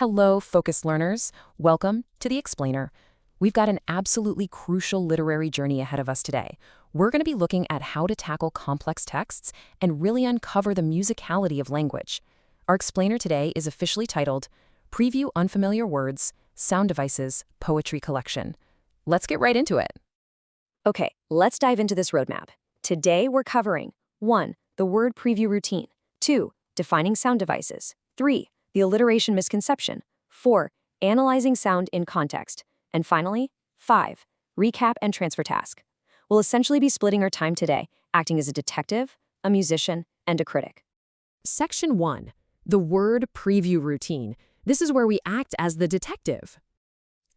Hello, focused learners. Welcome to The Explainer. We've got an absolutely crucial literary journey ahead of us today. We're going to be looking at how to tackle complex texts and really uncover the musicality of language. Our explainer today is officially titled Preview Unfamiliar Words, Sound Devices, Poetry Collection. Let's get right into it. Okay, let's dive into this roadmap. Today we're covering 1. The word preview routine, 2. Defining sound devices, 3. The alliteration misconception, 4. Analyzing sound in context, and finally, 5. Recap and transfer task. We'll essentially be splitting our time today, acting as a detective, a musician, and a critic. Section 1. The word preview routine. This is where we act as the detective.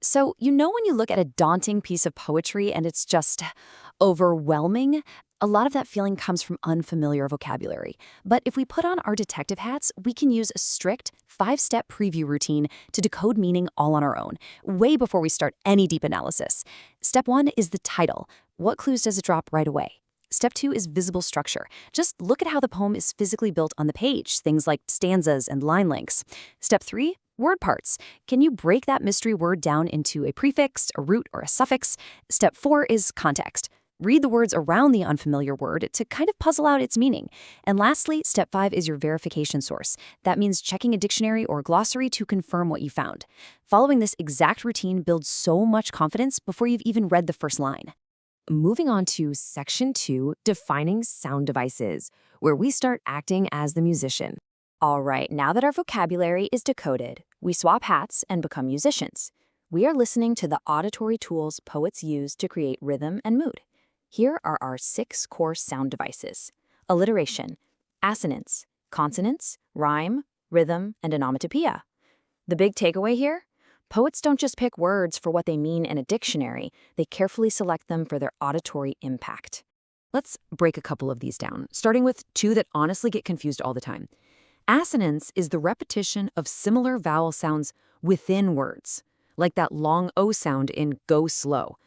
So, when you look at a daunting piece of poetry and it's just overwhelming, a lot of that feeling comes from unfamiliar vocabulary. But if we put on our detective hats, we can use a strict 5-step preview routine to decode meaning all on our own, way before we start any deep analysis. Step 1 is the title. What clues does it drop right away? Step 2 is visible structure. Just look at how the poem is physically built on the page, things like stanzas and line lengths. Step 3, word parts. Can you break that mystery word down into a prefix, a root, or a suffix? Step 4 is context. Read the words around the unfamiliar word to kind of puzzle out its meaning. And lastly, step 5 is your verification source. That means checking a dictionary or glossary to confirm what you found. Following this exact routine builds so much confidence before you've even read the first line. Moving on to Section 2, Defining Sound Devices, where we start acting as the musician. All right, now that our vocabulary is decoded, we swap hats and become musicians. We are listening to the auditory tools poets use to create rhythm and mood. Here are our 6 core sound devices: alliteration, assonance, consonants, rhyme, rhythm, and onomatopoeia. The big takeaway here? Poets don't just pick words for what they mean in a dictionary, they carefully select them for their auditory impact. Let's break a couple of these down, starting with 2 that honestly get confused all the time. Assonance is the repetition of similar vowel sounds within words, like that long O sound in go slow.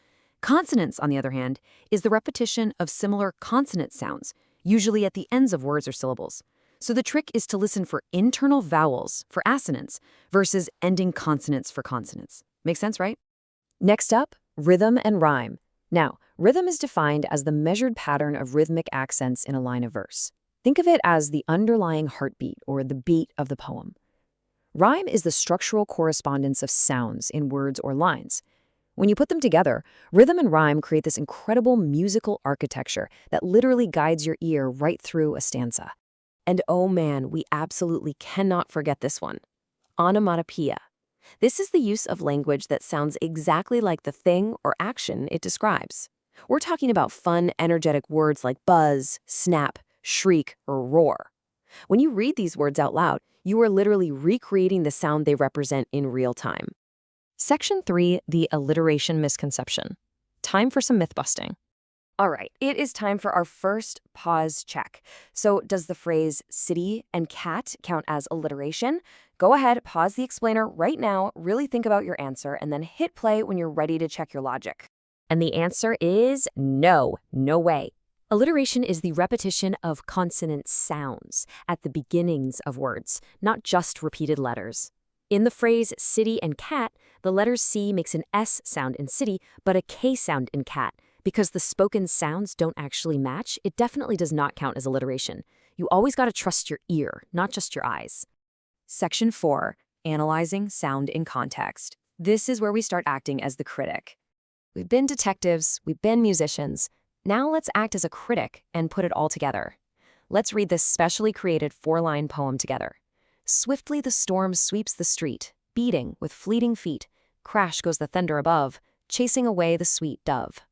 Consonance, on the other hand, is the repetition of similar consonant sounds, usually at the ends of words or syllables. So the trick is to listen for internal vowels for assonance versus ending consonants for consonants. Make sense, right? Next up, rhythm and rhyme. Now, rhythm is defined as the measured pattern of rhythmic accents in a line of verse. Think of it as the underlying heartbeat or the beat of the poem. Rhyme is the structural correspondence of sounds in words or lines. When you put them together, rhythm and rhyme create this incredible musical architecture that literally guides your ear right through a stanza. And oh man, we absolutely cannot forget this one. Onomatopoeia. This is the use of language that sounds exactly like the thing or action it describes. We're talking about fun, energetic words like buzz, snap, shriek, or roar. When you read these words out loud, you are literally recreating the sound they represent in real time. Section 3, the alliteration misconception. Time for some myth busting. All right, it is time for our first pause check. So does the phrase city and cat count as alliteration? Go ahead, pause the explainer right now, really think about your answer, and then hit play when you're ready to check your logic. And the answer is no way. Alliteration is the repetition of consonant sounds at the beginnings of words, not just repeated letters. In the phrase city and cat, the letter C makes an S sound in city, but a K sound in cat. Because the spoken sounds don't actually match, it definitely does not count as alliteration. You always got to trust your ear, not just your eyes. Section 4, Analyzing Sound in Context. This is where we start acting as the critic. We've been detectives, we've been musicians. Now let's act as a critic and put it all together. Let's read this specially created 4-line poem together. Swiftly the storm sweeps the street, beating with fleeting feet. Crash goes the thunder above, chasing away the sweet dove.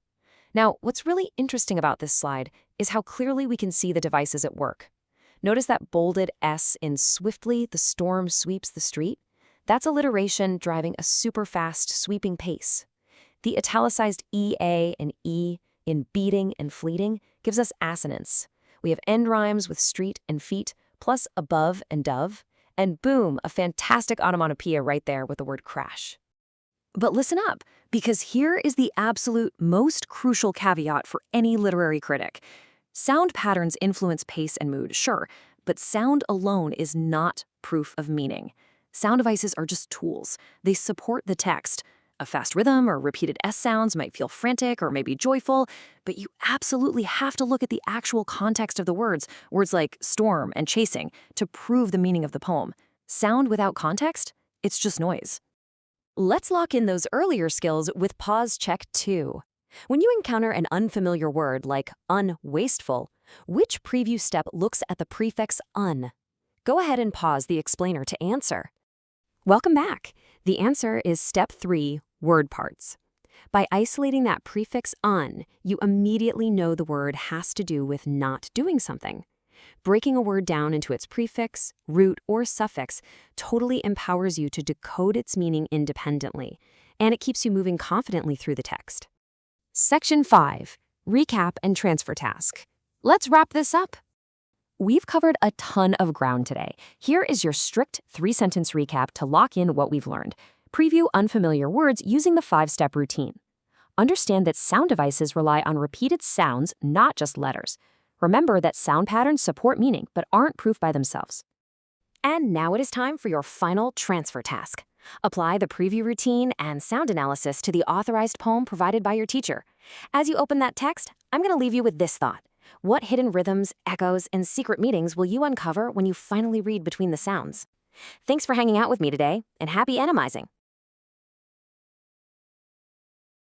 Now, what's really interesting about this slide is how clearly we can see the devices at work. Notice that bolded S in swiftly the storm sweeps the street? That's alliteration driving a super fast sweeping pace. The italicized EA and E in beating and fleeting gives us assonance. We have end rhymes with street and feet, plus above and dove, and boom, a fantastic onomatopoeia right there with the word crash. But listen up, because here is the absolute most crucial caveat for any literary critic. Sound patterns influence pace and mood, sure, but sound alone is not proof of meaning. Sound devices are just tools. They support the text. A fast rhythm or repeated S sounds might feel frantic or maybe joyful, but you absolutely have to look at the actual context of the words like storm and chasing, to prove the meaning of the poem. Sound without context? It's just noise. Let's lock in those earlier skills with pause check 2. When you encounter an unfamiliar word like unwasteful, which preview step looks at the prefix un? Go ahead and pause the explainer to answer. Welcome back. The answer is step 3, word parts. By isolating that prefix un, you immediately know the word has to do with not doing something. Breaking a word down into its prefix, root, or suffix totally empowers you to decode its meaning independently, and it keeps you moving confidently through the text. Section 5, recap and transfer task. Let's wrap this up. We've covered a ton of ground today. Here is your strict 3-sentence recap to lock in what we've learned. Preview unfamiliar words using the 5-step routine. Understand that sound devices rely on repeated sounds, not just letters. Remember that sound patterns support meaning but aren't proof by themselves. And now it is time for your final transfer task. Apply the preview routine and sound analysis to the authorized poem provided by your teacher. As you open that text, I'm going to leave you with this thought. What hidden rhythms, echoes, and secret meanings will you uncover when you finally read between the sounds? Thanks for hanging out with me today, and happy animizing!